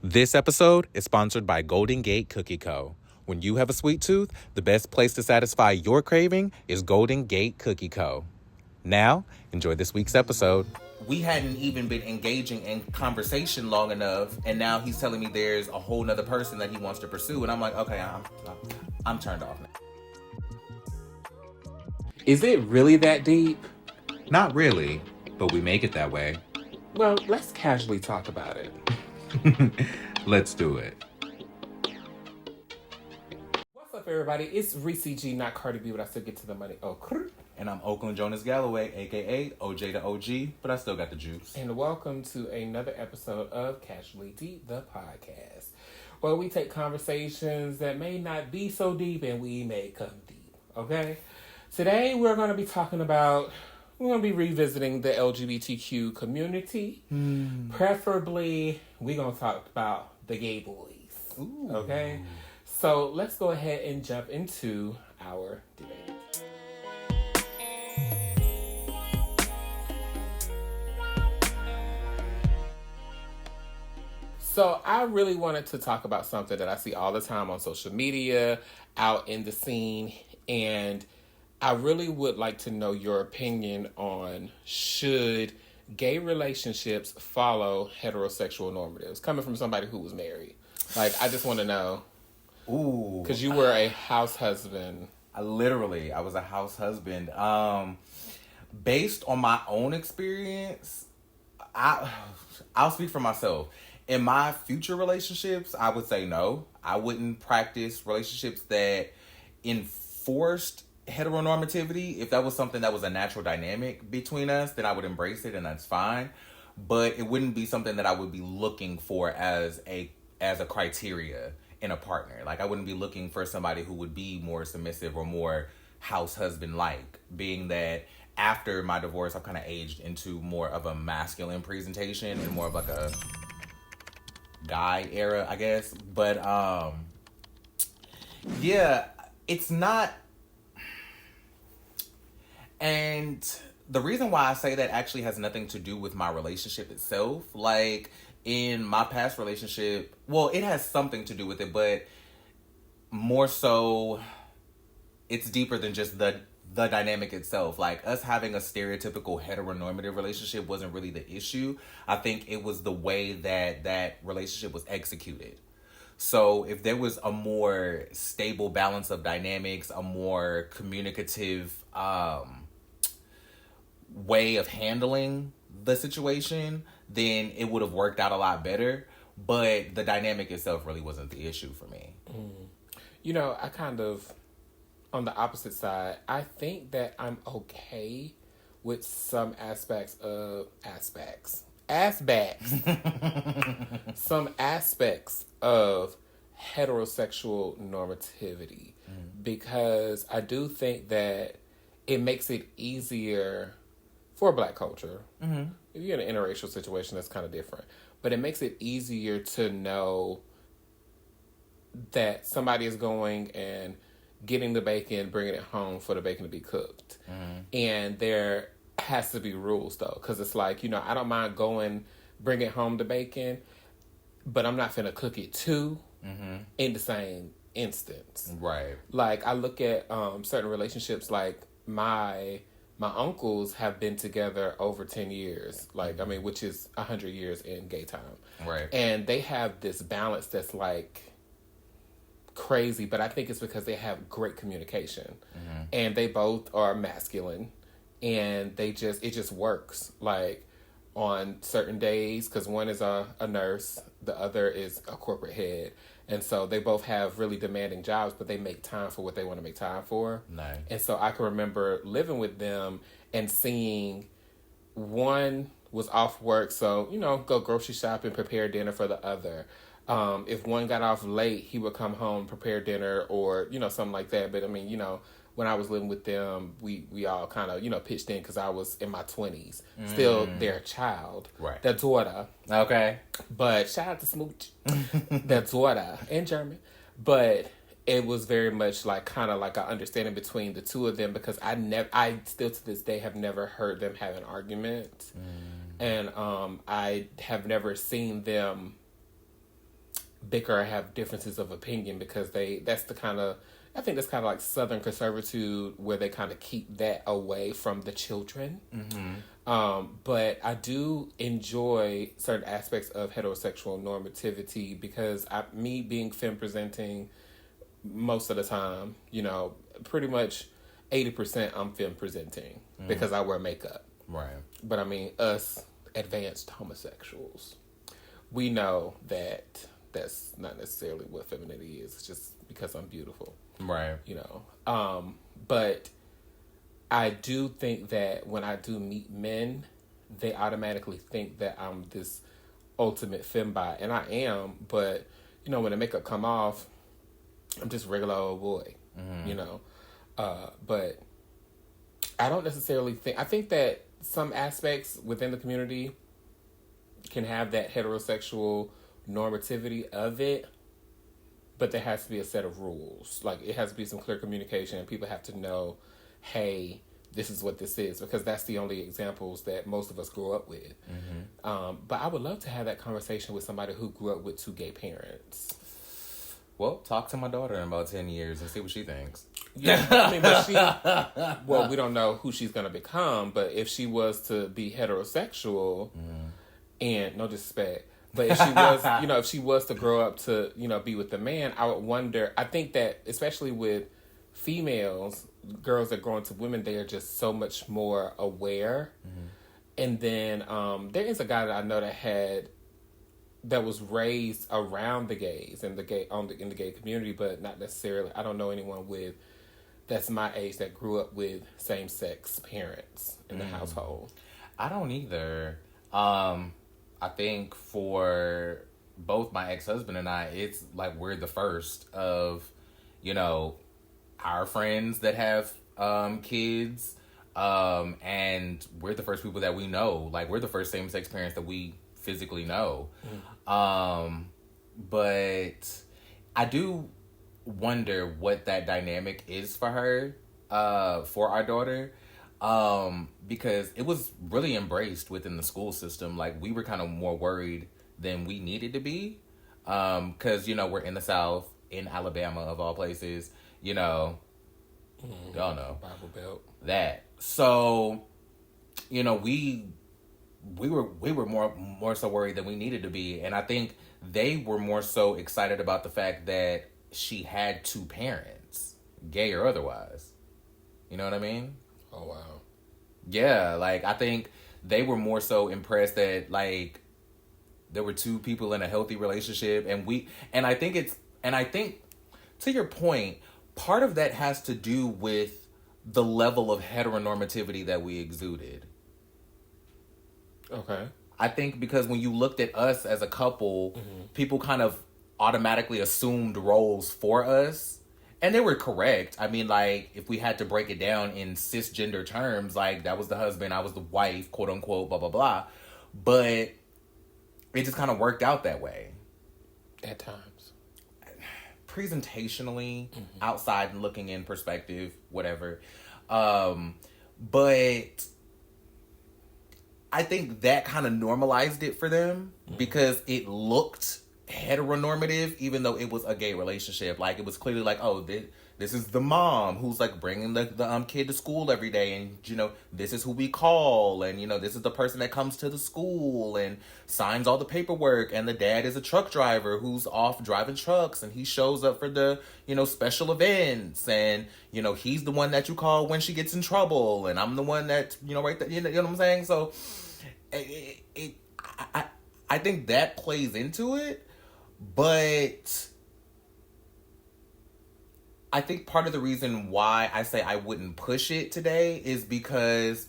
This episode is sponsored by Golden Gate Cookie Co. When you have a sweet tooth, the best place to satisfy your craving is Golden Gate Cookie Co. Now, enjoy this week's episode. We hadn't even been engaging in conversation long enough, and now he's telling me there's a whole nother person that he wants to pursue, and I'm like, okay, I'm turned off now. Is it really that deep? Not really, but we make it that way. Well, let's casually talk about it. Let's do it. What's up, everybody? It's Ressie G, not Cardi B, but I still get to the money. Oh, And I'm Oakland Jonas Galloway, a.k.a. OJ the OG, but I still got the juice. and welcome to another episode of Casually Deep, the podcast, where we take conversations that may not be so deep and we may come deep, okay? Today, we're going to be revisiting the LGBTQ community. Preferably, we're going to talk about the gay boys. Ooh. Okay? So let's go ahead and jump into our debate. So I really wanted to talk about something that I see all the time on social media, out in the scene, and I really would like to know your opinion on should gay relationships follow heterosexual normatives? Coming from somebody who was married. Like, I just want to know. Ooh. Because you were a house husband. I was a house husband. Based on my own experience, I'll speak for myself. In my future relationships, I would say no. I wouldn't practice relationships that enforced heteronormativity. If that was something that was a natural dynamic between us, then I would embrace it and that's fine. But it wouldn't be something that I would be looking for as a criteria in a partner. Like, I wouldn't be looking for somebody who would be more submissive or more house husband-like, being that after my divorce, I've kind of aged into more of a masculine presentation and more of like a guy era, I guess. But yeah, it's not. And the reason why I say that actually has nothing to do with my relationship itself. Like, in my past relationship, well, it has something to do with it, but more so, it's deeper than just the dynamic itself. Like, us having a stereotypical heteronormative relationship wasn't really the issue. I think it was the way that relationship was executed. So if there was a more stable balance of dynamics, a more communicative way of handling the situation, then it would have worked out a lot better. But the dynamic itself really wasn't the issue for me. You know, I kind of, on the opposite side, I think that I'm okay with some aspects of heterosexual normativity, because I do think that it makes it easier for Black culture. If you're in an interracial situation, that's kind of different, but it makes it easier to know that somebody is going and getting the bacon, bringing it home for the bacon to be cooked. And there has to be rules, though, because it's like, you know, I don't mind going, bringing home the bacon, but I'm not finna cook it too in the same instance. Right. Like, I look at certain relationships, like my uncles have been together over 10 years, like, I mean, which is 100 years in gay time. Right. And they have this balance that's like crazy, but I think it's because they have great communication, and they both are masculine, and it just works. Like, on certain days, because one is a nurse, the other is a corporate head, and so they both have really demanding jobs, but they make time for what they want to make time for. Nice. And so I can remember living with them and seeing one was off work, so, you know, go grocery shopping, prepare dinner for the other. If one got off late, he would come home, prepare dinner, or, you know, something like that. But, I mean, you know, when I was living with them, we all kind of, you know, pitched in because I was in my 20s. Still their child. Right. Their daughter. Okay. But shout out to Smooch. Their daughter. In German. But it was very much like kind of like an understanding between the two of them, because I still to this day have never heard them have an argument. And I have never seen them bicker or have differences of opinion because that's the kind of, I think that's kind of like Southern conservative where they kind of keep that away from the children. But I do enjoy certain aspects of heterosexual normativity because me being femme presenting most of the time, pretty much 80% I'm femme presenting because I wear makeup. Right. But I mean, us advanced homosexuals, we know that that's not necessarily what femininity is. It's just because I'm beautiful. Right. But I do think that when I do meet men, they automatically think that I'm this ultimate fembot, and I am. But when the makeup come off, I'm just regular old boy. But I don't necessarily think. I think that some aspects within the community can have that heterosexual normativity of it, but there has to be a set of rules. Like, it has to be some clear communication. People have to know, hey, this is what this is, because that's the only examples that most of us grew up with. But I would love to have that conversation with somebody who grew up with 2 gay parents. Well, talk to my daughter in about 10 years and see what she thinks. Yeah, I mean, but well, we don't know who she's going to become, but if she was to be heterosexual, and no disrespect, but if she was, if she was to grow up to, be with a man, I would wonder, I think that especially with females, girls that grow into women, they are just so much more aware. And then there is a guy that I know that was raised around the gays and in the gay community, but not necessarily. I don't know anyone that's my age that grew up with same sex parents in the household. I don't either. I think for both my ex-husband and I, it's like we're the first of, our friends that have kids, and we're the first people that we know. Like, we're the first same-sex parents that we physically know. But I do wonder what that dynamic is for her, for our daughter, because it was really embraced within the school system. Like, we were kind of more worried than we needed to be, because we're in the South, in Alabama of all places. Y'all know Bible Belt that. So, we were more so worried than we needed to be, and I think they were more so excited about the fact that she had 2 parents, gay or otherwise. You know what I mean? Oh wow. Yeah, like, I think they were more so impressed that, like, there were 2 people in a healthy relationship, and I think to your point, part of that has to do with the level of heteronormativity that we exuded. Okay. I think because when you looked at us as a couple, people kind of automatically assumed roles for us. And they were correct. I mean, like, if we had to break it down in cisgender terms, like, that was the husband, I was the wife, quote unquote, blah, blah, blah. But it just kind of worked out that way. At times. Presentationally, outside and looking in perspective, whatever. But I think that kind of normalized it for them because it looked heteronormative, even though it was a gay relationship. Like, it was clearly like, oh, this is the mom who's like bringing the kid to school every day, and this is who we call, and this is the person that comes to the school and signs all the paperwork, and the dad is a truck driver who's off driving trucks, and he shows up for the special events, and he's the one that you call when she gets in trouble, and I'm the one that right there, you know what I'm saying? So I think that plays into it. But I think part of the reason why I say I wouldn't push it today is because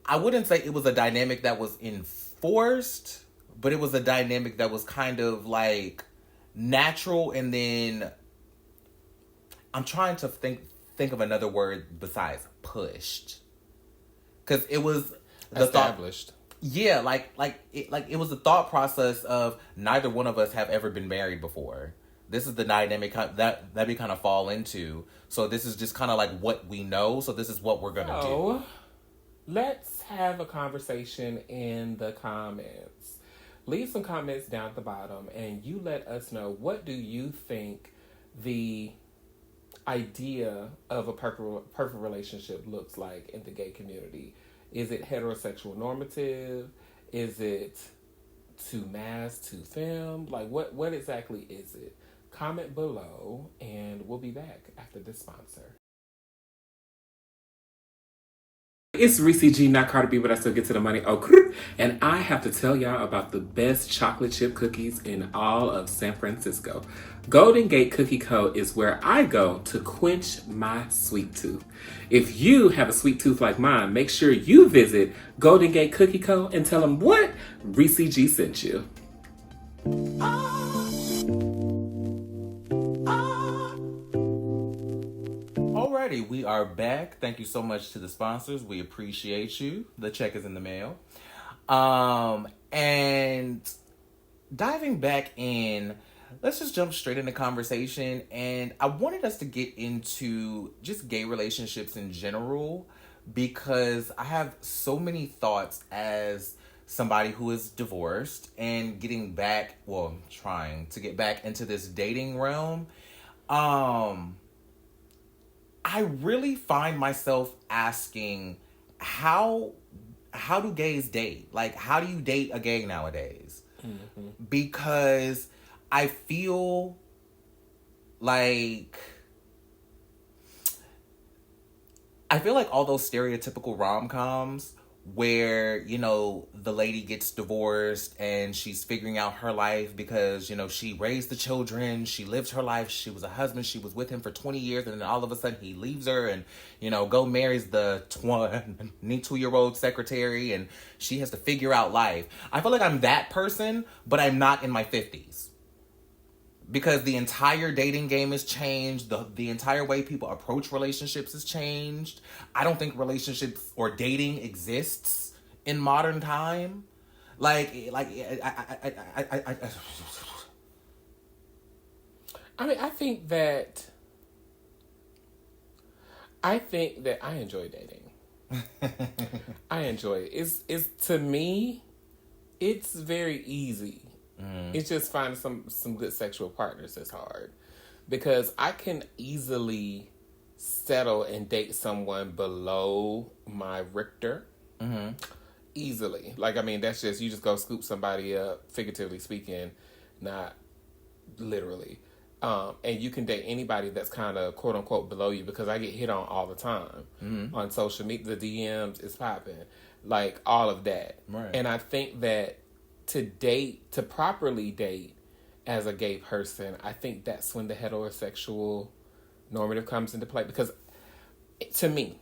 I wouldn't say it was a dynamic that was enforced, but it was a dynamic that was kind of like natural, and then I'm trying to think of another word besides pushed. Because it was the established. Yeah, it was the thought process of neither one of us have ever been married before. This is the dynamic that we kind of fall into. So this is just kind of like what we know. So this is what we're going to do. Let's have a conversation in the comments. leave some comments down at the bottom, and you let us know, what do you think the idea of a perfect relationship looks like in the gay community? Is it heterosexual normative? Is it to mass, to femme? Like, what exactly is it? Comment below, and we'll be back after this sponsor. It's Ressie G, not Cardi B, but I still get to the money. And I have to tell y'all about the best chocolate chip cookies in all of San Francisco. Golden Gate Cookie Co. is where I go to quench my sweet tooth. If you have a sweet tooth like mine, make sure you visit Golden Gate Cookie Co. and tell them what Ressie G sent you. Alrighty, we are back. Thank you so much to the sponsors. We appreciate you. The check is in the mail. And diving back in, let's just jump straight into conversation. And I wanted us to get into just gay relationships in general, because I have so many thoughts as somebody who is divorced and trying to get back into this dating realm. I really find myself asking, how do gays date? Like, how do you date a gay nowadays? Mm-hmm. Because I feel like all those stereotypical rom-coms where, you know, the lady gets divorced and she's figuring out her life because, you know, she raised the children, she lived her life, she was a husband, she was with him for 20 years, and then all of a sudden he leaves her and, you know, marries the 22-year-old secretary, and she has to figure out life. I feel like I'm that person, but I'm not in my 50s. Because the entire dating game has changed. The entire way people approach relationships has changed. I don't think relationships or dating exists in modern time. I mean, I think that I enjoy dating. I enjoy it. It's to me, it's very easy. It's just finding some good sexual partners that's hard, because I can easily settle and date someone below my Richter. Mm-hmm. Easily. Like, I mean, that's just, you just go scoop somebody up, figuratively speaking, not literally. And you can date anybody that's kind of quote unquote below you, because I get hit on all the time on social media. The DMs is popping, like all of that. Right. And I think that to properly date as a gay person, I think that's when the heterosexual normative comes into play. Because to me,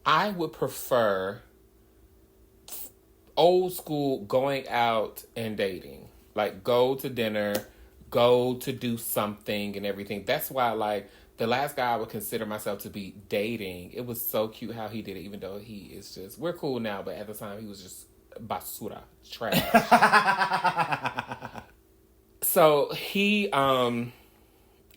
I would prefer old school going out and dating. Like, go to dinner, go to do something and everything. That's why, like, the last guy I would consider myself to be dating, it was so cute how he did it, even though he is just, we're cool now, but at the time he was just basura, trash. So he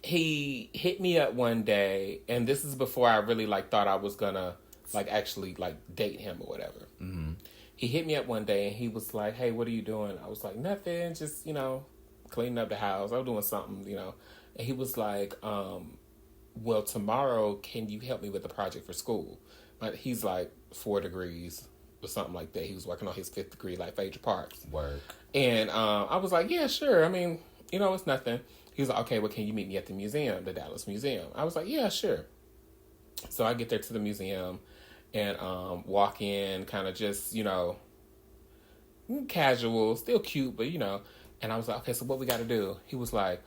hit me up one day, and this is before I really like thought I was gonna like actually like date him or whatever. Mm-hmm. He hit me up one day and he was like, "Hey, what are you doing?" I was like, "Nothing, just, you know, cleaning up the house. I was doing something, you know." And he was like, "Well, tomorrow, can you help me with the project for school?" But he's like 4 degrees or something like that. He was working on his 5th degree, like Phaedra Parks. Work. And I was like, "Yeah, sure. I mean, you know, it's nothing." He was like, "Okay, well, can you meet me at the museum, the Dallas Museum?" I was like, "Yeah, sure." So I get there to the museum and walk in, kind of just, you know, casual, still cute, but, you know. And I was like, "Okay, so what we got to do?" He was like,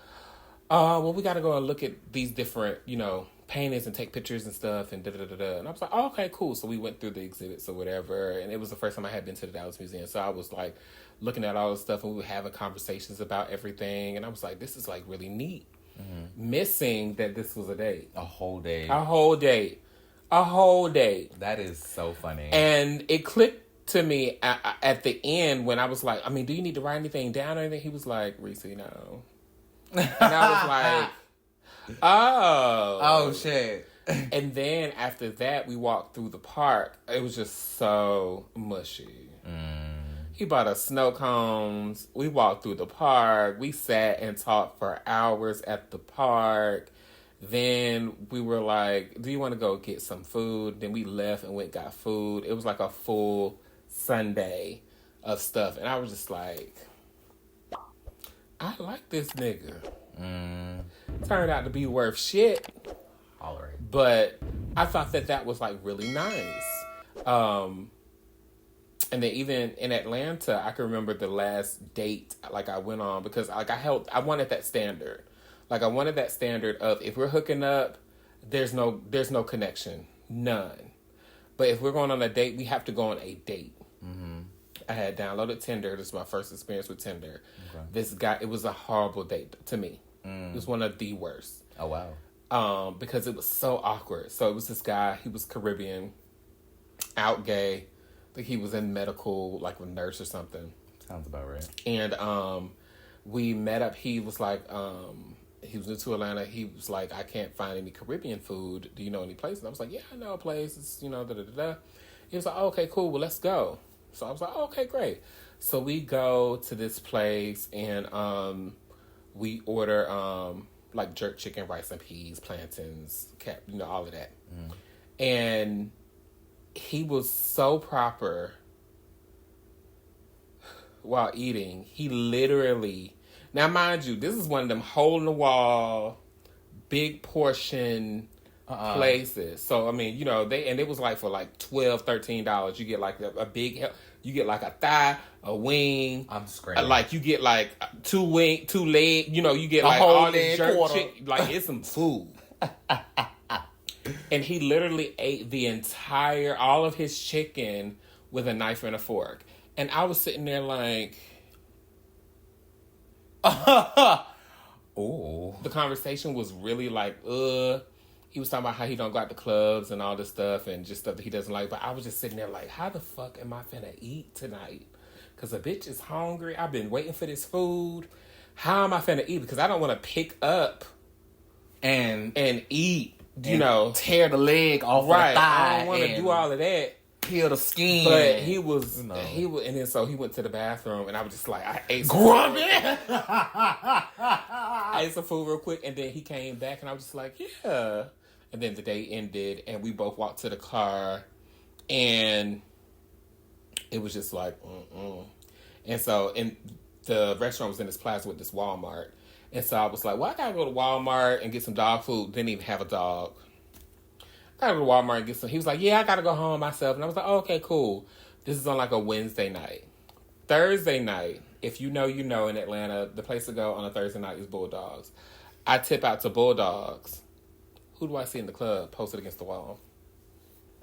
"Well, we got to go and look at these different, you know, paintings and take pictures and stuff and da-da-da-da." And I was like, "Oh, okay, cool." So we went through the exhibits or whatever, and it was the first time I had been to the Dallas Museum. So I was like looking at all the stuff, and we were having conversations about everything, and I was like, this is like really neat. Mm-hmm. Missing that this was a date. A whole day. A whole date. A whole date. That is so funny. And it clicked to me at the end when I was like, I mean, do you need to write anything down or anything? He was like, "Ressie, no." And I was like, oh. Oh, shit. And then after that, we walked through the park. It was just so mushy. He bought us snow cones. We walked through the park. We sat and talked for hours at the park. Then we were like, do you want to go get some food? Then we left and went got food. It was like a full Sunday of stuff. And I was just like, I like this nigga. Turned out to be worth shit. All right. But I thought that was like really nice. And then even in Atlanta, I can remember the last date like I went on because like I wanted that standard. Like I wanted that standard of if we're hooking up, there's no connection, none. But if we're going on a date, we have to go on a date. Mm-hmm. I had downloaded Tinder. This is my first experience with Tinder. Okay. This guy, it was a horrible date to me. It was one of the worst. Oh wow. Because it was so awkward. So it was this guy. He was Caribbean, out gay. I think he was in medical, like a nurse or something. Sounds about right. And we met up. He was like, he was new to Atlanta. He was like, I can't find any Caribbean food. Do you know any places? I was like, yeah, I know a place. It's, you know, da-da-da-da. He was like, oh, okay, cool. Well, let's go. So I was like, oh, okay, great. So we go to this place and we order like jerk chicken, rice and peas, plantains, you know, all of that. And he was so proper while eating. He literally, now mind you, this is one of them hole in the wall, big portion places. So I mean, you know, it was like for like $12, $13. You get like a big, you get like a thigh, a wing. I'm screaming. Like you get like two leg. You know, you get like all this jerk chicken. Like it's some food. And he literally ate all of his chicken with a knife and a fork. And I was sitting there like, oh. The conversation was really like, He was talking about how he don't go out to clubs and all this stuff and just stuff that he doesn't like. But I was just sitting there like, how the fuck am I finna eat tonight? Because a bitch is hungry. I've been waiting for this food. How am I finna eat? Because I don't want to pick up and eat. You know, tear the leg off the thigh. I don't want to do all of that. Peel the skin. But he was, and then so he went to the bathroom, and I was just like, I ate some grumpy. I ate some food real quick, and then he came back, and I was just like, yeah. And then the day ended, and we both walked to the car, and it was just like, And so, the restaurant was in this plaza with this Walmart. And so I was like, well, I gotta go to Walmart and get some dog food. Didn't even have a dog. I gotta go to Walmart and get some. He was like, yeah, I gotta go home myself. And I was like, oh, okay, cool. This is on like a Wednesday night. Thursday night, if you know, in Atlanta, the place to go on a Thursday night is Bulldogs. I tip out to Bulldogs. Who do I see in the club posted against the wall?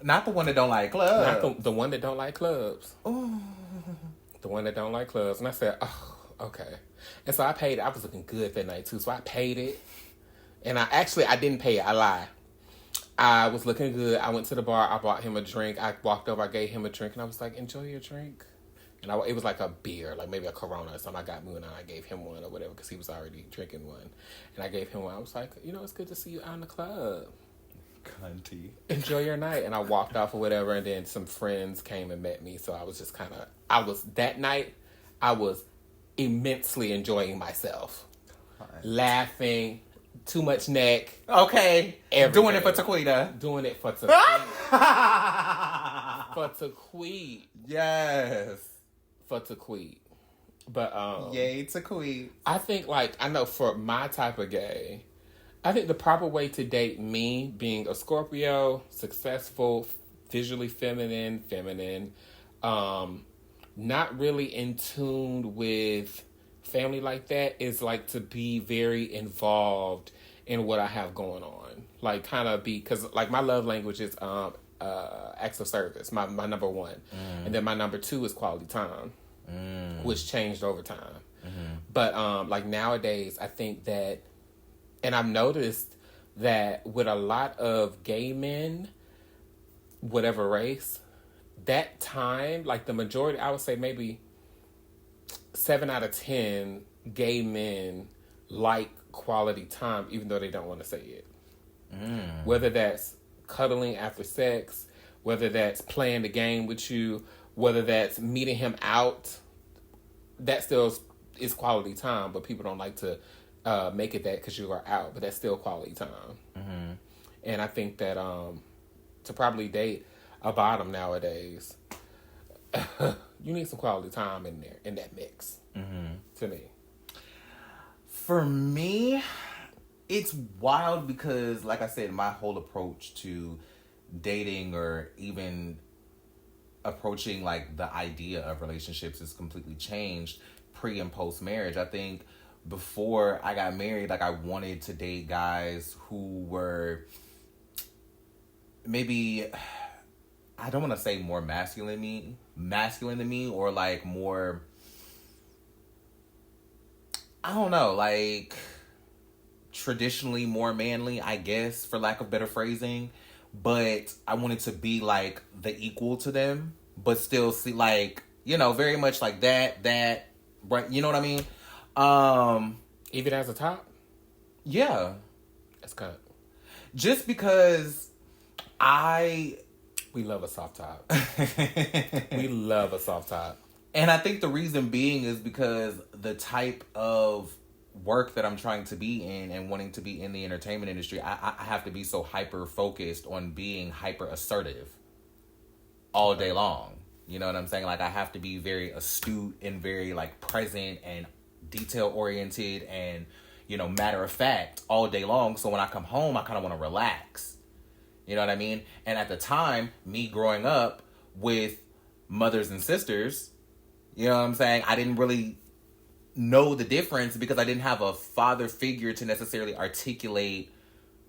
Not the one that don't like clubs. Not the one that don't like clubs. Ooh. The one that don't like clubs. And I said, oh, okay. And so I paid it. I was looking good that night too. So I paid it. And I didn't pay it. I lied. I was looking good. I went to the bar. I bought him a drink. I walked over. I gave him a drink. And I was like, enjoy your drink. And it was like a beer, like maybe a Corona or something. I got one and I gave him one or whatever because he was already drinking one. And I gave him one. I was like, it's good to see you out in the club. Cunty. Enjoy your night. And I walked off or whatever. And then some friends came and met me. So I was just that night, I was immensely enjoying myself. Fine. Laughing, too much neck. Okay. Everything. Doing it for Taquita. Doing it for Taquita. For Taquita. Yes. For Taquita. But, yay, Taquita. I think, I know for my type of gay, I think the proper way to date me, being a Scorpio, successful, visually feminine, not really in tune with family like that, is to be very involved in what I have going on. Because my love language is acts of service, my number one. And then my number two is quality time, which changed over time. But nowadays, I think that, and I've noticed that with a lot of gay men, whatever race, that time, the majority, I would say maybe 7 out of 10 gay men like quality time, even though they don't want to say it. Whether that's cuddling after sex, whether that's playing the game with you, whether that's meeting him out that still is quality time, but people don't like to make it that because you are out, but that's still quality time. Mm-hmm. And I think that to probably date a bottom nowadays, you need some quality time in there, in that mix. Mm-hmm. To me. For me, it's wild because, like I said, my whole approach to dating or even approaching like the idea of relationships is completely changed pre and post marriage. I think before I got married, like I wanted to date guys who were maybe, I don't want to say more masculine than me, or like more, I don't know, like traditionally more manly, I guess, for lack of better phrasing. But I wanted to be like the equal to them, but still see like, you know, very much like that, right? You know what I mean? Even as a top? Yeah. That's good. Just because we love a soft top. We love a soft top. And I think the reason being is because the type of work that I'm trying to be in and wanting to be in the entertainment industry, I have to be so hyper focused on being hyper assertive all day long. You know what I'm saying? Like I have to be very astute and very like present and detail oriented and, you know, matter of fact all day long. So when I come home, I kind of want to relax. You know what I mean? And at the time, me growing up with mothers and sisters, you know what I'm saying? I didn't really know the difference because I didn't have a father figure to necessarily articulate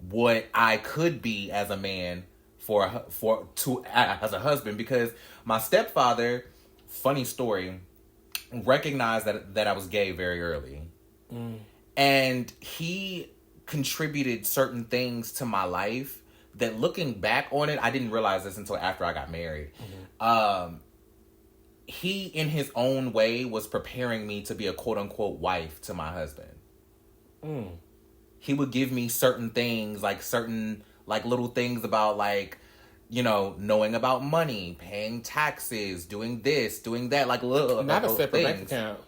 what I could be as a man as a husband, because my stepfather, funny story, recognized that I was gay very early. And he contributed certain things to my life that, looking back on it, I didn't realize this until after I got married. He, in his own way, was preparing me to be a quote-unquote wife to my husband. He would give me certain things, like certain, like, little things about, like, you know, knowing about money, paying taxes, doing this, doing that, like, little... Not a separate things. bank account.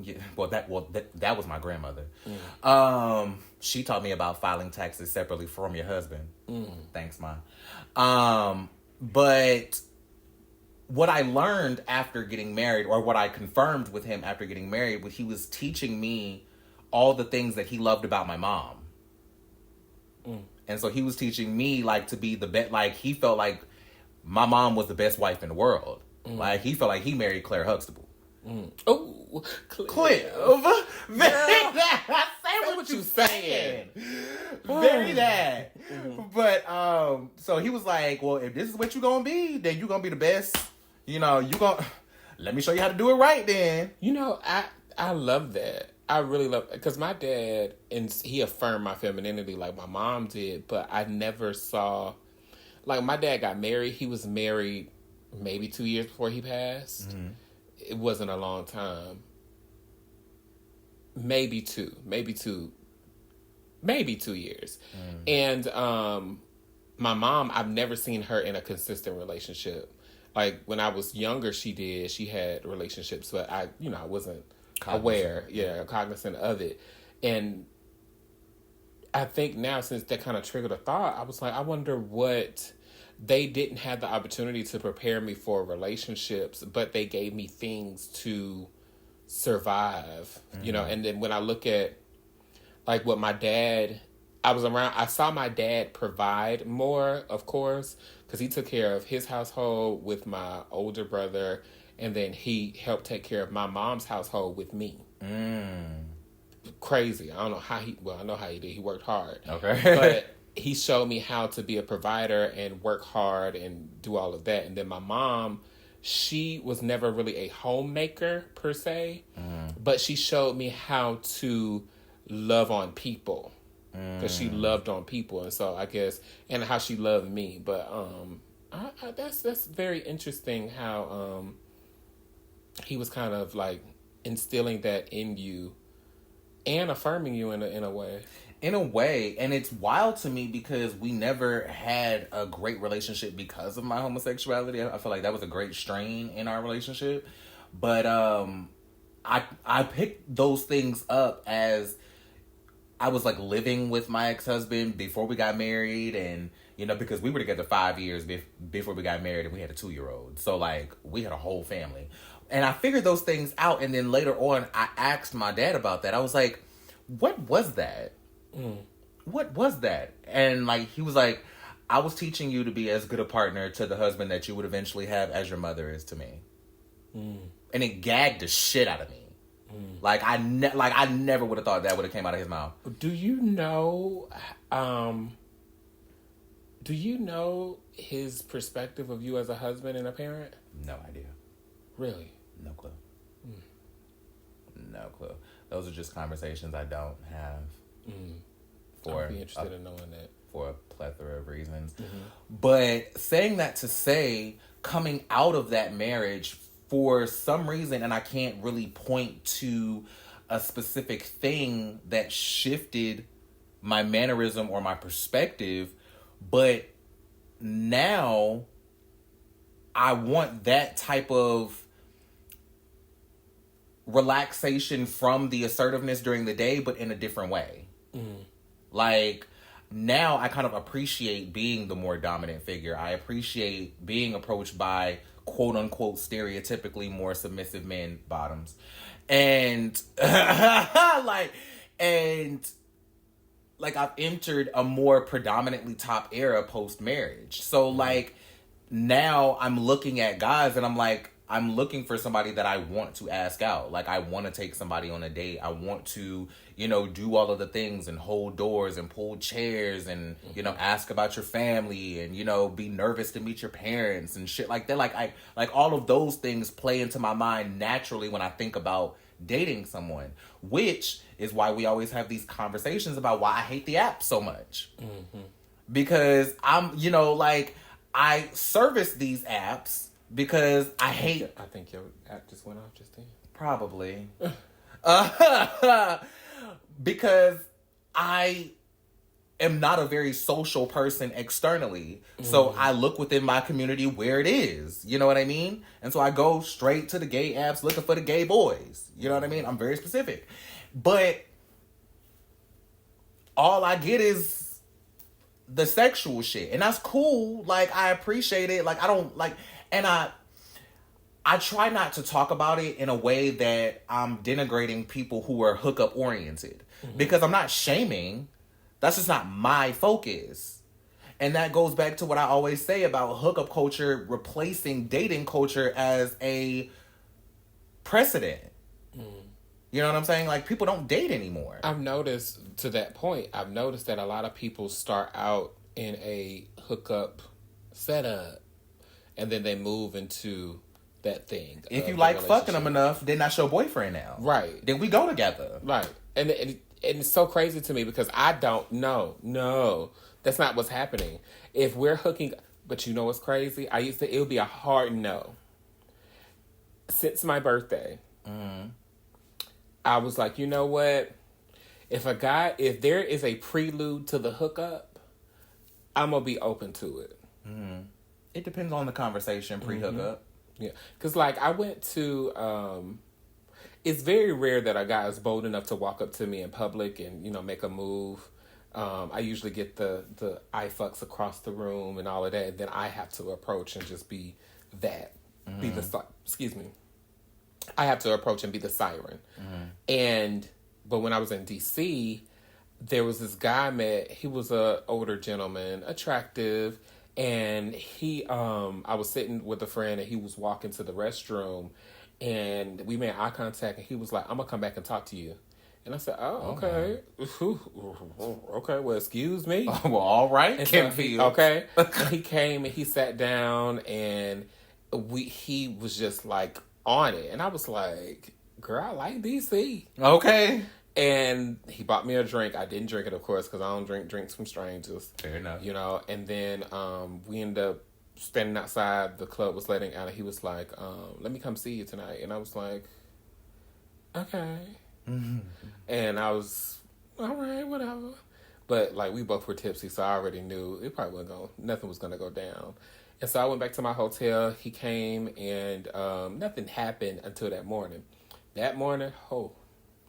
Yeah, that was my grandmother. She taught me about filing taxes separately from your husband. Thanks, Mom. But... what I learned after getting married, or what I confirmed with him after getting married, was he was teaching me all the things that he loved about my mom. And so he was teaching me, like, to be the best. Like, he felt like my mom was the best wife in the world. Like, he felt like he married Claire Huxtable. Oh, Cliff. Say what you saying. Very that. But, so he was like, well, if this is what you gonna be, then you gonna be the best. You know, let me show you how to do it right then. You know, I love that. I really love it. Because my dad, and he affirmed my femininity like my mom did, but I never saw, like, my dad got married. He was married maybe 2 years before he passed. It wasn't a long time. Maybe two years. And my mom, I've never seen her in a consistent relationship. Like, when I was younger, she had relationships, but I wasn't cognizant of it. And I think now, since that kind of triggered a thought, I was like, I wonder what they didn't have the opportunity to prepare me for relationships, but they gave me things to survive, you know. And then when I look at, like, what my dad, I saw my dad provide more, of course, because he took care of his household with my older brother, and then he helped take care of my mom's household with me. Crazy. I don't know how I know how he did. He worked hard. Okay. But he showed me how to be a provider and work hard and do all of that. And then my mom, she was never really a homemaker per se, but she showed me how to love on people, because she loved on people. And so I guess, and how she loved me. But that's very interesting how he was kind of like instilling that in you and affirming you in a way. In a way, and it's wild to me because we never had a great relationship because of my homosexuality. I feel like that was a great strain in our relationship. But I picked those things up as I was like living with my ex-husband before we got married, and because we were together 5 years before we got married, and we had a 2-year-old, so like we had a whole family, and I figured those things out. And then later on, I asked my dad about that. I was like, "What was that? What was that?" And like he was like, "I was teaching you to be as good a partner to the husband that you would eventually have as your mother is to me," and it gagged the shit out of me. Like I never would have thought that would have came out of his mouth. Do you know? Do you know his perspective of you as a husband and a parent? No idea. Really? No clue. No clue. Those are just conversations I don't have. I'd be interested in knowing that. For a plethora of reasons. But saying that to say, coming out of that marriage, for some reason, and I can't really point to a specific thing that shifted my mannerism or my perspective, but now I want that type of relaxation from the assertiveness during the day, but in a different way. Like, now I kind of appreciate being the more dominant figure. I appreciate being approached by quote unquote stereotypically more submissive men, bottoms. And like I've entered a more predominantly top era post marriage. So like now I'm looking at guys and I'm like, I'm looking for somebody that I want to ask out. Like, I want to take somebody on a date. I want to, do all of the things and hold doors and pull chairs and, ask about your family and, be nervous to meet your parents and shit like that. Like all of those things play into my mind naturally when I think about dating someone, which is why we always have these conversations about why I hate the app so much. Because I'm, I service these apps because I hate... I think your app just went off just then. Probably. Because I am not a very social person externally. So I look within my community where it is. You know what I mean? And so I go straight to the gay apps looking for the gay boys. You know what I mean? I'm very specific. But all I get is the sexual shit. And that's cool. Like, I appreciate it. Like, I don't... like... And I try not to talk about it in a way that I'm denigrating people who are hookup oriented. Because I'm not shaming. That's just not my focus. And that goes back to what I always say about hookup culture replacing dating culture as a precedent. You know what I'm saying? Like, people don't date anymore. I've noticed, to that point, that a lot of people start out in a hookup setup. And then they move into that thing. If you like fucking them enough, then that's your boyfriend now. Right. Then we go together. Right. And it's so crazy to me because I don't know. No, that's not what's happening. If we're hooking... But you know what's crazy? It would be a hard no. Since my birthday, I was like, you know what? If there is a prelude to the hookup, I'm going to be open to it. It depends on the conversation pre-hookup. Yeah. Because, like, I went to... it's very rare that a guy is bold enough to walk up to me in public and, make a move. I usually get the I fucks across the room and all of that. And then I have to approach and just be that. Be the... Excuse me. I have to approach and be the siren. But when I was in D.C., there was this guy I met. He was a older gentleman, attractive. And I was sitting with a friend and he was walking to the restroom and we made eye contact and he was like, I'm going to come back and talk to you. And I said, oh, okay. Okay, well, excuse me. Well, all right. And so okay. And he came and he sat down and he was just like on it. And I was like, girl, I like DC. Okay. And he bought me a drink. I didn't drink it, of course, because I don't drink drinks from strangers. Fair enough. And then we ended up standing outside. The club was letting out. And he was like, let me come see you tonight. And I was like, okay. And I was, all right, whatever. But, like, we both were tipsy, so I already knew it probably nothing was going to go down. And so I went back to my hotel. He came, and nothing happened until that morning. That morning,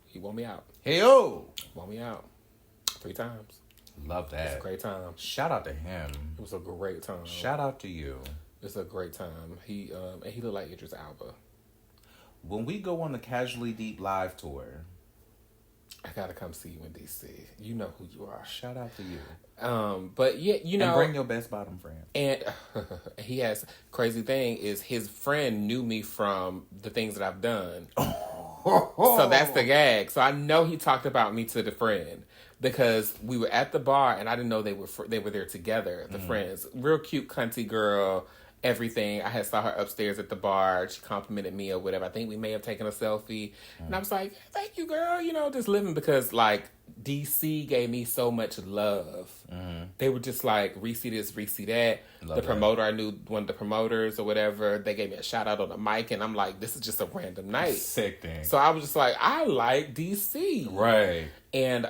he wore me out. Hey-o! Wore me out 3 times. Love that. It's a great time. Shout out to him. It was a great time. Shout out to you. It's a great time. He looked like Idris Elba. When we go on the Casually Deep live tour, I gotta come see you in DC. You know who you are. Shout out to you. But yeah, you know, and bring your best bottom friend. And he has crazy thing is his friend knew me from the things that I've done. So that's the gag. So I know he talked about me to the friend because we were at the bar and I didn't know they were there together. The friends, real cute, cunty girl. Everything. I had saw her upstairs at the bar. She complimented me or whatever. I think we may have taken a selfie. And I was like, thank you, girl. You know, just living because, like, DC gave me so much love. They were just like, Ressie this, Ressie that. The promoter, I knew one of the promoters or whatever. They gave me a shout out on the mic. And I'm like, this is just a random night. Sick thing. So I was just like, I like DC. Right. And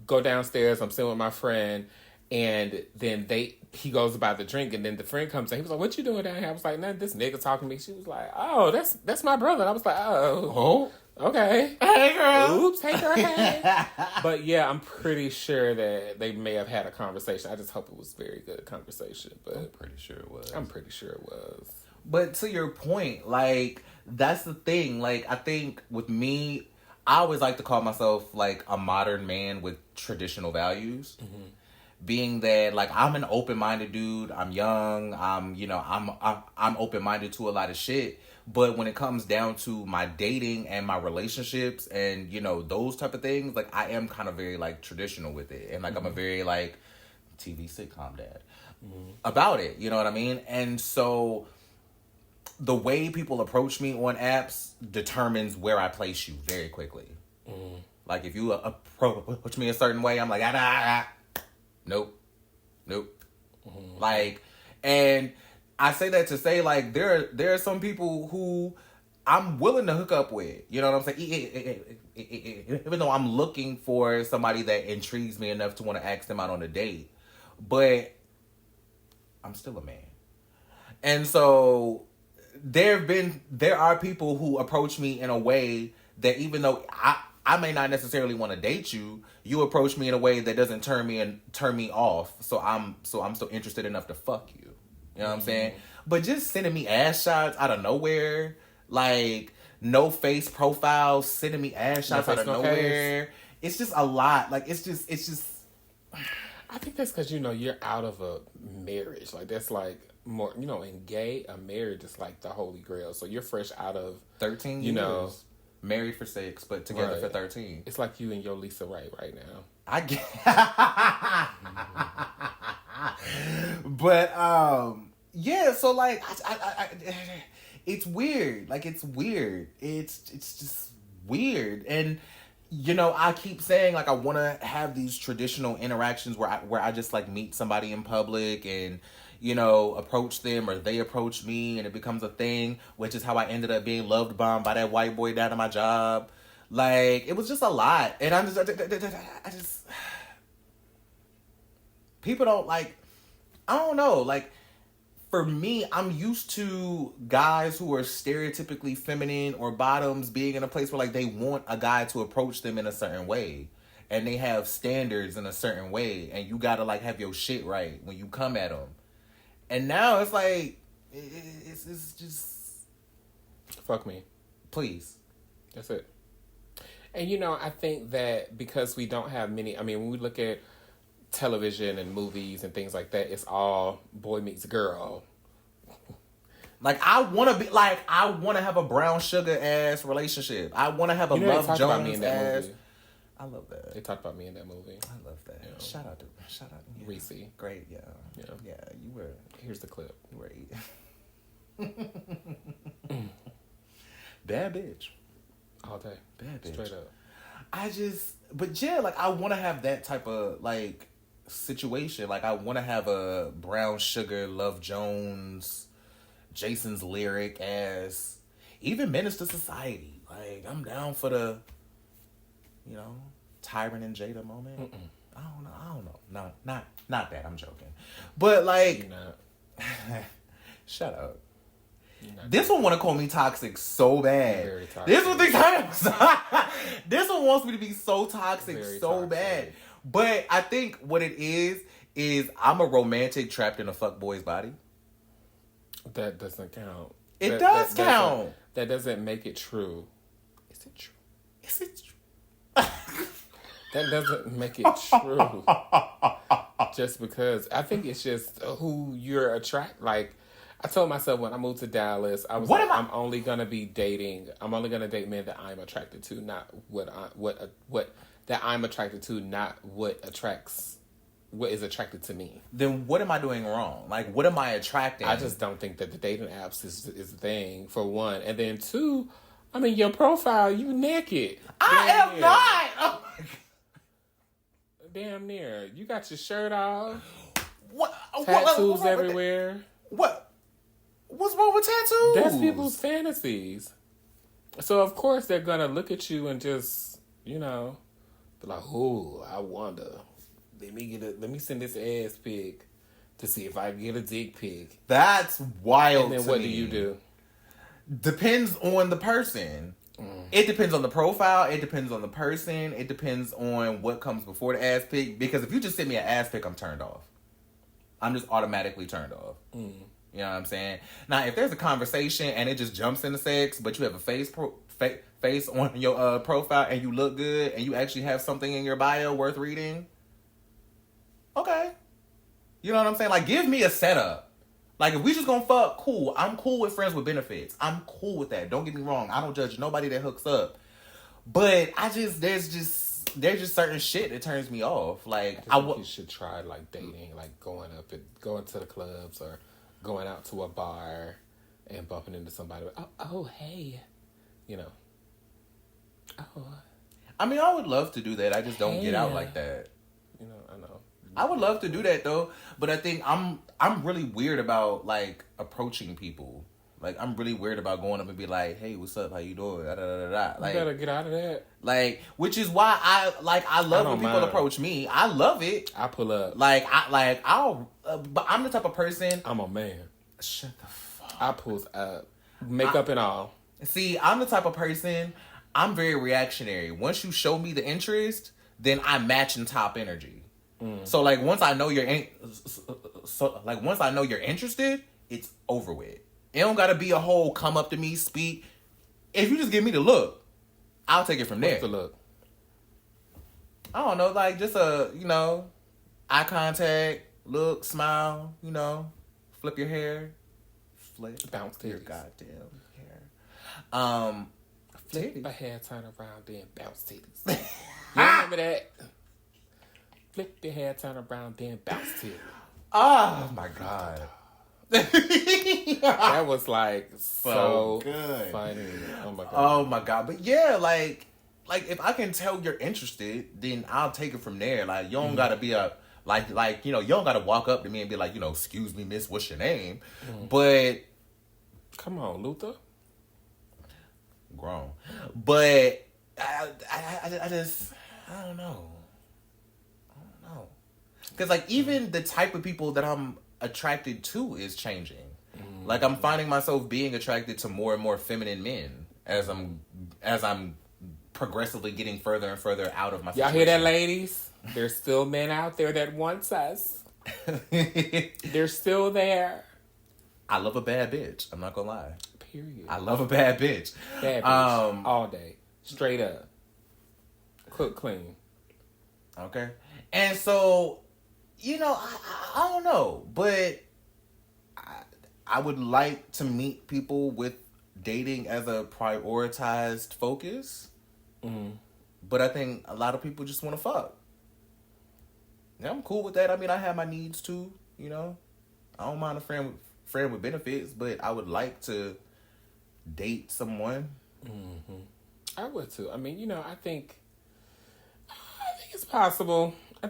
go downstairs. I'm sitting with my friend. And then he goes about the drink, and then the friend comes in. He was like, "What you doing down here?" I was like, "Nothing." This nigga talking to me. She was like, "Oh, that's my brother." And I was like, "Oh, okay." Hey, girl. Oops, hey, girl. Hey. But yeah, I'm pretty sure that they may have had a conversation. I just hope it was a very good conversation. But I'm pretty sure it was. But to your point, like, that's the thing. Like, I think with me, I always like to call myself like a modern man with traditional values. Being that, like, I'm an open-minded dude, I'm young, I'm open-minded to a lot of shit, but when it comes down to my dating and my relationships and, you know, those type of things, like, I am kind of very, like, traditional with it, and, like, I'm a very, like, TV sitcom dad about it, you know what I mean? And so, the way people approach me on apps determines where I place you very quickly. Like, if you approach me a certain way, I'm like, Nope. Like, and I say that to say, like, there are some people who I'm willing to hook up with. You know what I'm saying? Even though I'm looking for somebody that intrigues me enough to want to ask them out on a date. But I'm still a man. And so there are people who approach me in a way that even though I may not necessarily want to date you, you approach me in a way that doesn't turn me off. So I'm still interested enough to fuck you. You know what I'm saying? But just sending me ass shots out of nowhere, like no face profiles, sending me ass shots out of nowhere. Case. It's just a lot. Like it's just. I think that's because you're out of a marriage. Like that's like more. In gay, a marriage is like the holy grail. So you're fresh out of 13 years. Married for 6, but together for 13. It's like you and your Lisa Wright right now. I get. But yeah. So like, I it's weird. Like it's weird. It's just weird. And I keep saying like I want to have these traditional interactions where I just like meet somebody in public and. Approach them or they approach me and it becomes a thing, which is how I ended up being loved bombed by that white boy down at my job. Like, it was just a lot. And I just people don't like, I don't know. Like, for me, I'm used to guys who are stereotypically feminine or bottoms being in a place where like they want a guy to approach them in a certain way. And they have standards in a certain way. And you gotta like have your shit right when you come at them. And now it's like, it's just... Fuck me. Please. That's it. And, I think that because we don't have many... I mean, when we look at television and movies and things like that, it's all boy meets girl. Like, I want to have a brown sugar ass relationship. I want to have a Love Jones ass... I love that. They talked about me in that movie. I love that. Shout out. Yeah. Ressie. Great, yeah. You were. Here's the clip. You were bad bitch. All day. Bad bitch. Straight up. I want to have that type of like situation. Like I want to have a brown sugar Love Jones, Jason's lyric as even Menace to Society. Like I'm down for the. Tyron and Jada moment. I don't know. No, not that. I'm joking. But like, You're not. shut up. This one want to call me toxic so bad. Very toxic. This one thinks this one wants me to be so toxic Very so toxic. bad. But I think what it is I'm a romantic trapped in a fuckboy's body. That doesn't count. It does count. That doesn't make it true. Is it true? Is it true? That doesn't make it true. Just because I think it's just who you're like. I told myself when I moved to Dallas, I was I'm only gonna be dating. I'm only gonna date men that I'm attracted to, not what that I'm attracted to, not what is attracted to me. Then what am I doing wrong? Like, what am I attracting? I just don't think that the dating apps is the thing, for one, and then two. I mean, your profile, you naked. I am not. Oh my God. Damn near. You got your shirt off. What? Tattoos everywhere. What's wrong with tattoos? That's people's fantasies. So of course they're gonna look at you and just, be like, "Oh, I wonder. Let me send this ass pic to see if I can get a dick pic." That's wild. And then what do you do? Depends on the person. It depends on the profile. It depends on the person. It depends on what comes before the ass pic. Because if you just send me an ass pic, I'm turned off. I'm just automatically turned off. You know what I'm saying? Now, if there's a conversation and it just jumps into sex, but you have a face on your profile and you look good and you actually have something in your bio worth reading, okay. You know what I'm saying? Like, give me a setup. Like, if we just gonna fuck, cool. I'm cool with friends with benefits. I'm cool with that. Don't get me wrong. I don't judge nobody that hooks up. But there's just certain shit that turns me off. Like, I think you should try, like, dating, like going to the clubs or going out to a bar and bumping into somebody. Oh, hey. Oh. I mean, I would love to do that. I just don't get out like that. I know. I would love to do that though, but I think I'm really weird about like approaching people. Like, I'm really weird about going up and be like, "Hey, what's up? How you doing?" Da, da, da, da. Like, you better get out of that. Like, which is why I love when people approach me. I love it. I pull up. But I'm the type of person. I'm a man. Shut the fuck. I pulls up, makeup and all. See, I'm the type of person. I'm very reactionary. Once you show me the interest, then I match in top energy. So like once I know you're interested, it's over with. It don't gotta be a whole come up to me, speak. If you just give me the look, I'll take it from there. What's the look? I don't know, like just eye contact, look, smile, flip your hair, bounce your titties. goddamn hair. Flip a hair, turn around, then bounce titties. You remember that? Flip your hair, turn around, then bounce titties. Oh my God. That was like so good. funny. Oh my God. Oh my God. But yeah, like if I can tell you're interested, then I'll take it from there. Like, you don't gotta be you don't gotta walk up to me and be like, "Excuse me, miss, what's your name?" But come on, Luther. Grown. But I just I don't know. Because like I'm the type of people that I'm attracted to is changing. Like, I'm finding myself being attracted to more and more feminine men as I'm progressively getting further and further out of my situation. Y'all hear that, ladies? There's still men out there that wants us. They're still there. I love a bad bitch. I'm not gonna lie. Period. I love a bad bitch. Bad bitch. All day. Straight up. Cook clean. Okay. And so, I don't know, but I would like to meet people with dating as a prioritized focus. But I think a lot of people just want to fuck. Yeah, I'm cool with that. I mean, I have my needs too, I don't mind a friend with benefits, but I would like to date someone. I would too. I mean, I think it's possible. I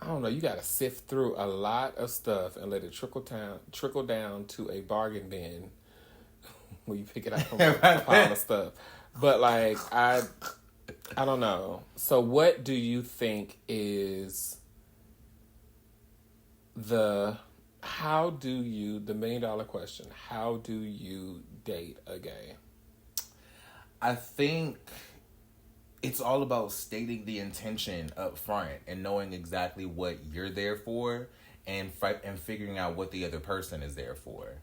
don't know. You got to sift through a lot of stuff and let it trickle down to a bargain bin when you pick it up from a pile of stuff. But like, I don't know. So what do you think is the the $1 million question, how do you date a gay? I think it's all about stating the intention up front and knowing exactly what you're there for and figuring out what the other person is there for.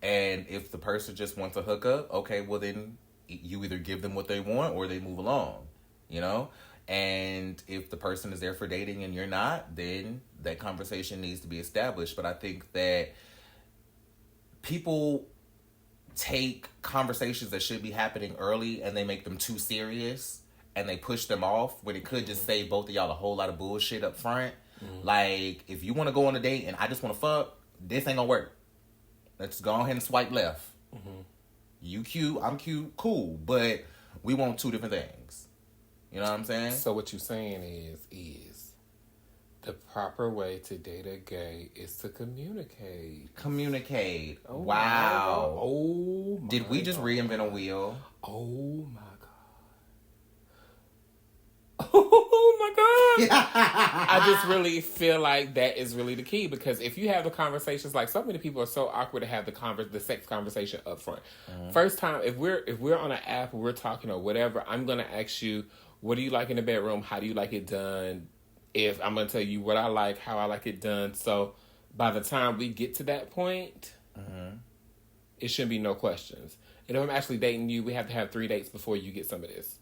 And if the person just wants to hook up, okay, well then you either give them what they want or they move along, you know? And if the person is there for dating and you're not, then that conversation needs to be established. But I think that people take conversations that should be happening early and they make them too serious and they push them off when it could just save both of y'all a whole lot of bullshit up front. Like, if you want to go on a date and I just want to fuck, this ain't gonna work. Let's go ahead and swipe left. You cute, I'm cute, cool, but we want two different things. You know what I'm saying? So what you're saying is the proper way to date a gay is to communicate. Communicate. Oh, wow. Oh my Did we just God. reinvent a wheel? Oh my God. Oh my God. I just really feel like that is really the key, because if you have the conversations, like so many people are so awkward to have the sex conversation up front. First time, if we're on an app or we're talking or whatever, I'm gonna ask you, what do you like in the bedroom? How do you like it done? If I'm gonna tell you what I like, how I like it done. So by the time we get to that point, it shouldn't be no questions. And if I'm actually dating you, we have to have 3 dates before you get some of this.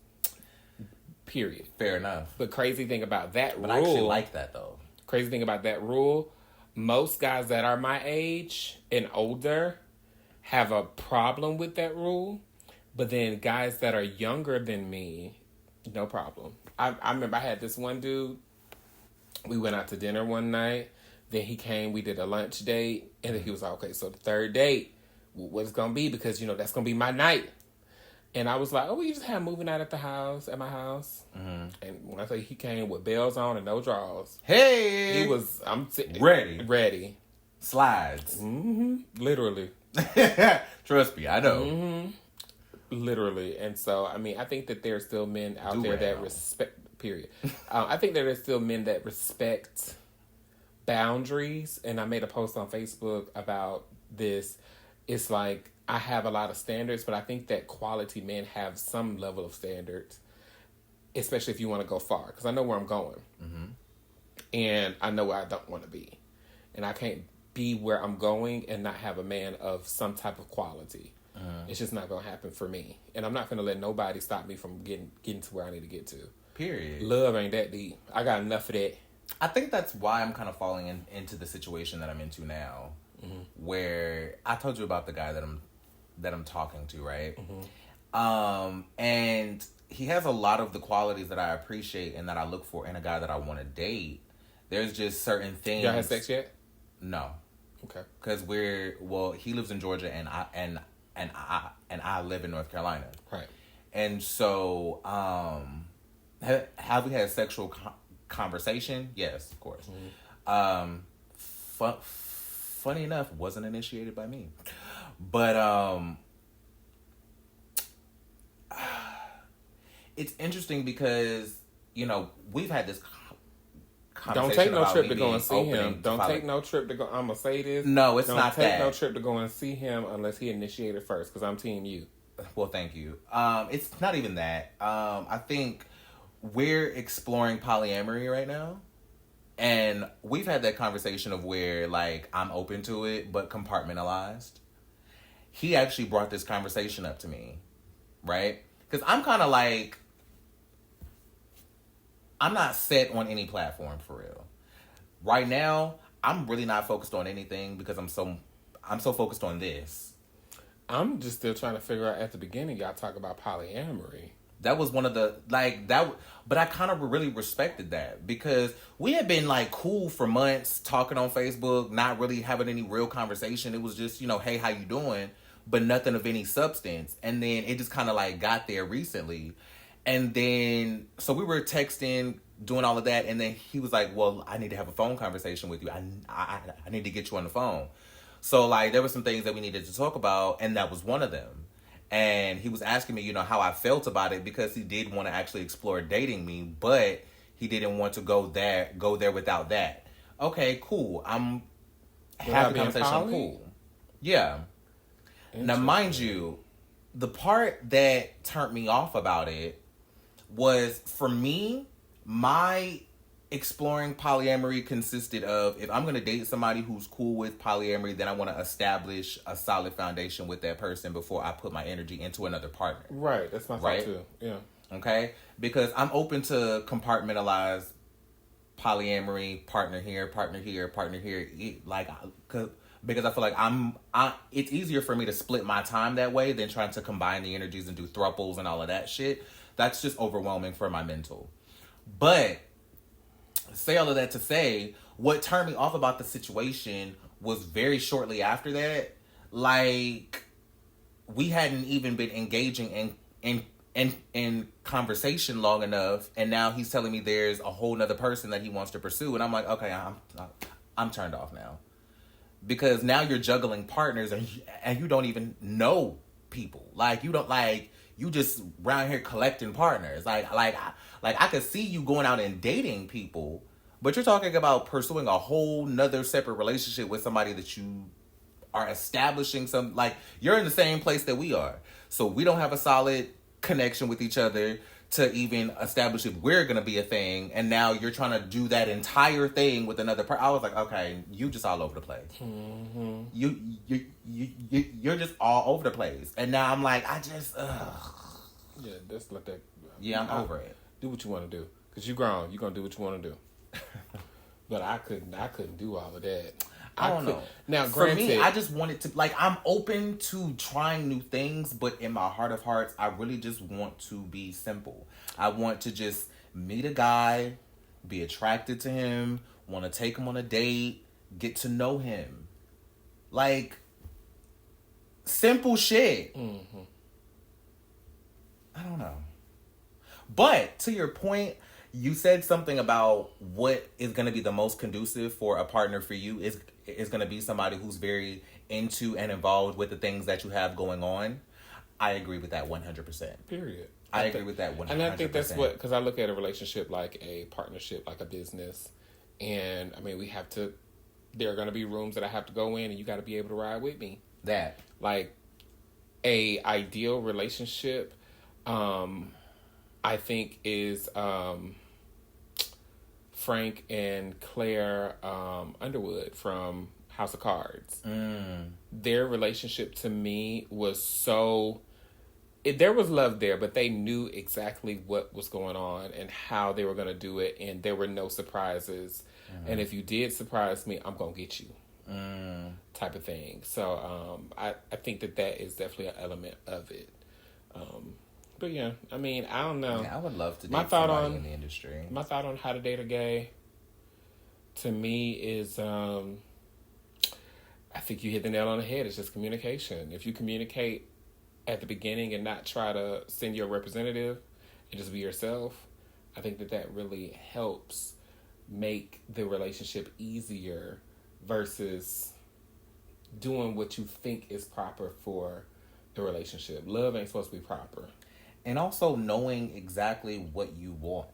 Period. Fair enough. But crazy thing about that rule... But I actually like that, though. Crazy thing about that rule, most guys that are my age and older have a problem with that rule. But then guys that are younger than me, no problem. I remember I had this one dude, we went out to dinner one night, then he came, we did a lunch date, and then he was like, okay, so the third date, what's it going to be? Because, that's going to be my night. And I was like, oh, we just have movie night at my house. And when I say he came with bells on and no drawers. Hey! He was, ready. Slides. Literally. Trust me, I know. Literally. And so, I think that there's still men out there that respect, period. I think that there's still men that respect boundaries. And I made a post on Facebook about this. It's like, I have a lot of standards, but I think that quality men have some level of standards, especially if you want to go far. Because I know where I'm going. And I know where I don't want to be. And I can't be where I'm going and not have a man of some type of quality. It's just not going to happen for me. And I'm not going to let nobody stop me from getting to where I need to get to. Period. Love ain't that deep. I got enough of that. I think that's why I'm kind of falling into the situation that I'm into now. Where I told you about the guy that I'm talking to, right? And he has a lot of the qualities that I appreciate and that I look for in a guy that I want to date. There's just certain things. Y'all had sex yet? No. Okay. Because he lives in Georgia and I live in North Carolina. Right. And so, have we had sexual conversation? Yes, of course. Funny enough, wasn't initiated by me. But it's interesting because, we've had this conversation. Don't take no about trip me to go and see being him. open Don't to take no trip to go. I'm going to say this. No, it's not that. Don't take no trip to go and see him unless he initiated first, because I'm team you. Well, thank you. It's not even that. I think we're exploring polyamory right now. And we've had that conversation of where, like, I'm open to it, but compartmentalized. He actually brought this conversation up to me, right? Because I'm kind of like, I'm not set on any platform for real. Right now, I'm really not focused on anything because I'm so focused on this. I'm just still trying to figure out, at the beginning, y'all talk about polyamory. That was one of the, but I kind of really respected that because we had been, cool for months, talking on Facebook, not really having any real conversation. It was just, hey, how you doing? But nothing of any substance. And then it just kind of, got there recently. And then, so we were texting, doing all of that. And then he was like, well, I need to have a phone conversation with you. I need to get you on the phone. So, there were some things that we needed to talk about, and that was one of them. And he was asking me, how I felt about it because he did want to actually explore dating me, but he didn't want to go there without that. Okay, cool. I'm have the conversation. I'm cool. Yeah. Now, mind you, the part that turned me off about it was, for me, my exploring polyamory consisted of, if I'm going to date somebody who's cool with polyamory, then I want to establish a solid foundation with that person before I put my energy into another partner. Right. That's my thought too. Yeah. Okay? Because I'm open to compartmentalize polyamory, partner here, partner here, partner here. Because I feel like it's easier for me to split my time that way than trying to combine the energies and do thruples and all of that shit. That's just overwhelming for my mental. But say all of that to say, what turned me off about the situation was very shortly after that, like, we hadn't even been engaging in conversation long enough, and now he's telling me there's a whole nother person that he wants to pursue, and I'm like, okay, I'm turned off now. Because now you're juggling partners and you don't even know people. Like, you just around here collecting partners. Like I could see you going out and dating people, but you're talking about pursuing a whole nother separate relationship with somebody that you are establishing you're in the same place that we are. So we don't have a solid connection with each other to even establish if we're going to be a thing. And now you're trying to do that entire thing with another person. I was like, okay, you just all over the place. Mm-hmm. You're just all over the place. And now I'm like, Yeah, just let that. Yeah, I'm over it. Do what you want to do. Because you're grown. You're going to do what you want to do. But I couldn't do all of that. I don't know. Now, for me, I just wanted to, I'm open to trying new things, but in my heart of hearts, I really just want to be simple. I want to just meet a guy, be attracted to him, want to take him on a date, get to know him. Like, simple shit. Mm-hmm. I don't know. But, to your point, you said something about what is going to be the most conducive for a partner for you is going to be somebody who's very into and involved with the things that you have going on. I agree with that 100%. Period. I agree with that 100%. And I think that's because I look at a relationship like a partnership, like a business. And, I mean, there are going to be rooms that I have to go in and you got to be able to ride with me. That. Like, a ideal relationship, I think is Frank and Claire Underwood from House of Cards. Their relationship to me was there was love there, but they knew exactly what was going on and how they were going to do it, and there were no surprises. And if you did surprise me, I'm going to get you. Type of thing. So I think that is definitely an element of it. But yeah, I mean, I don't know. Yeah, I would love to date somebody in the industry. My thought on how to date a gay, to me, is I think you hit the nail on the head. It's just communication. If you communicate at the beginning and not try to send your representative and just be yourself, I think that really helps make the relationship easier versus doing what you think is proper for the relationship. Love ain't supposed to be proper. And also knowing exactly what you want.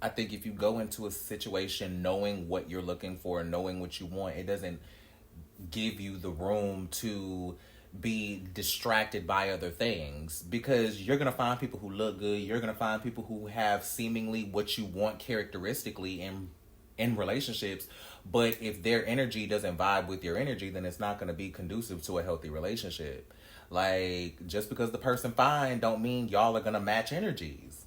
I think if you go into a situation knowing what you're looking for, knowing what you want, it doesn't give you the room to be distracted by other things, because you're going to find people who look good. You're going to find people who have seemingly what you want characteristically in relationships. But if their energy doesn't vibe with your energy, then it's not going to be conducive to a healthy relationship. Like, just because the person fine don't mean y'all are going to match energies.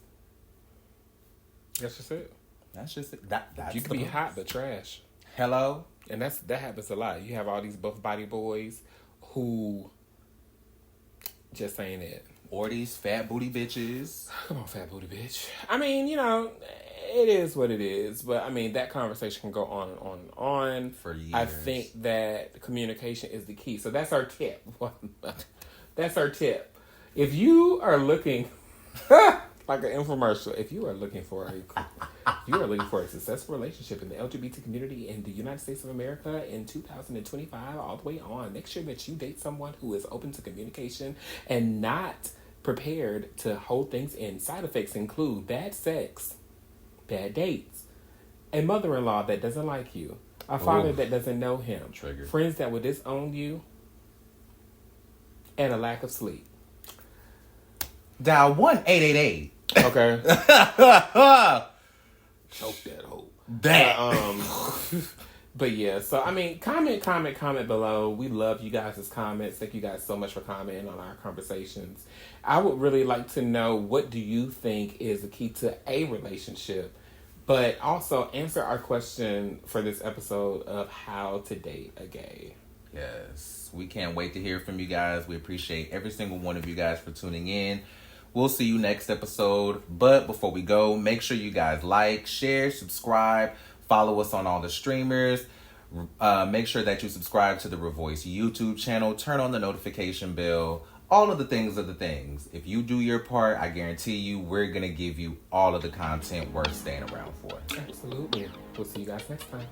That's just it. That's just it. That's you can be hot but trash. Hello? And that happens a lot. You have all these buff body boys who just ain't it. Or these fat booty bitches. Come on, fat booty bitch. I mean, it is what it is. But, I mean, that conversation can go on and on and on. For years. I think that communication is the key. So that's our tip. That's our tip. If you are looking... like an infomercial. If you are looking for a successful relationship in the LGBT community in the United States of America in 2025, all the way on, make sure that you date someone who is open to communication and not prepared to hold things in. Side effects include bad sex, bad dates, a mother-in-law that doesn't like you, A father Ooh. that doesn't know him. Triggered. Friends that will disown you. And a lack of sleep. Dial 1-888. Okay. Choke that hoe. But yeah, so I mean, comment below. We love you guys' comments. Thank you guys so much for commenting on our conversations. I would really like to know, what do you think is the key to a relationship? But also answer our question for this episode of how to date a gay. Yes, we can't wait to hear from you guys. We appreciate every single one of you guys for tuning in. We'll see you next episode. But before we go, make sure you guys like, share, subscribe, follow us on all the streamers. Make sure that you subscribe to the ReVoyce YouTube channel. Turn on the notification bell. All of the things. If you do your part, I guarantee you we're going to give you all of the content worth staying around for. Absolutely. We'll see you guys next time.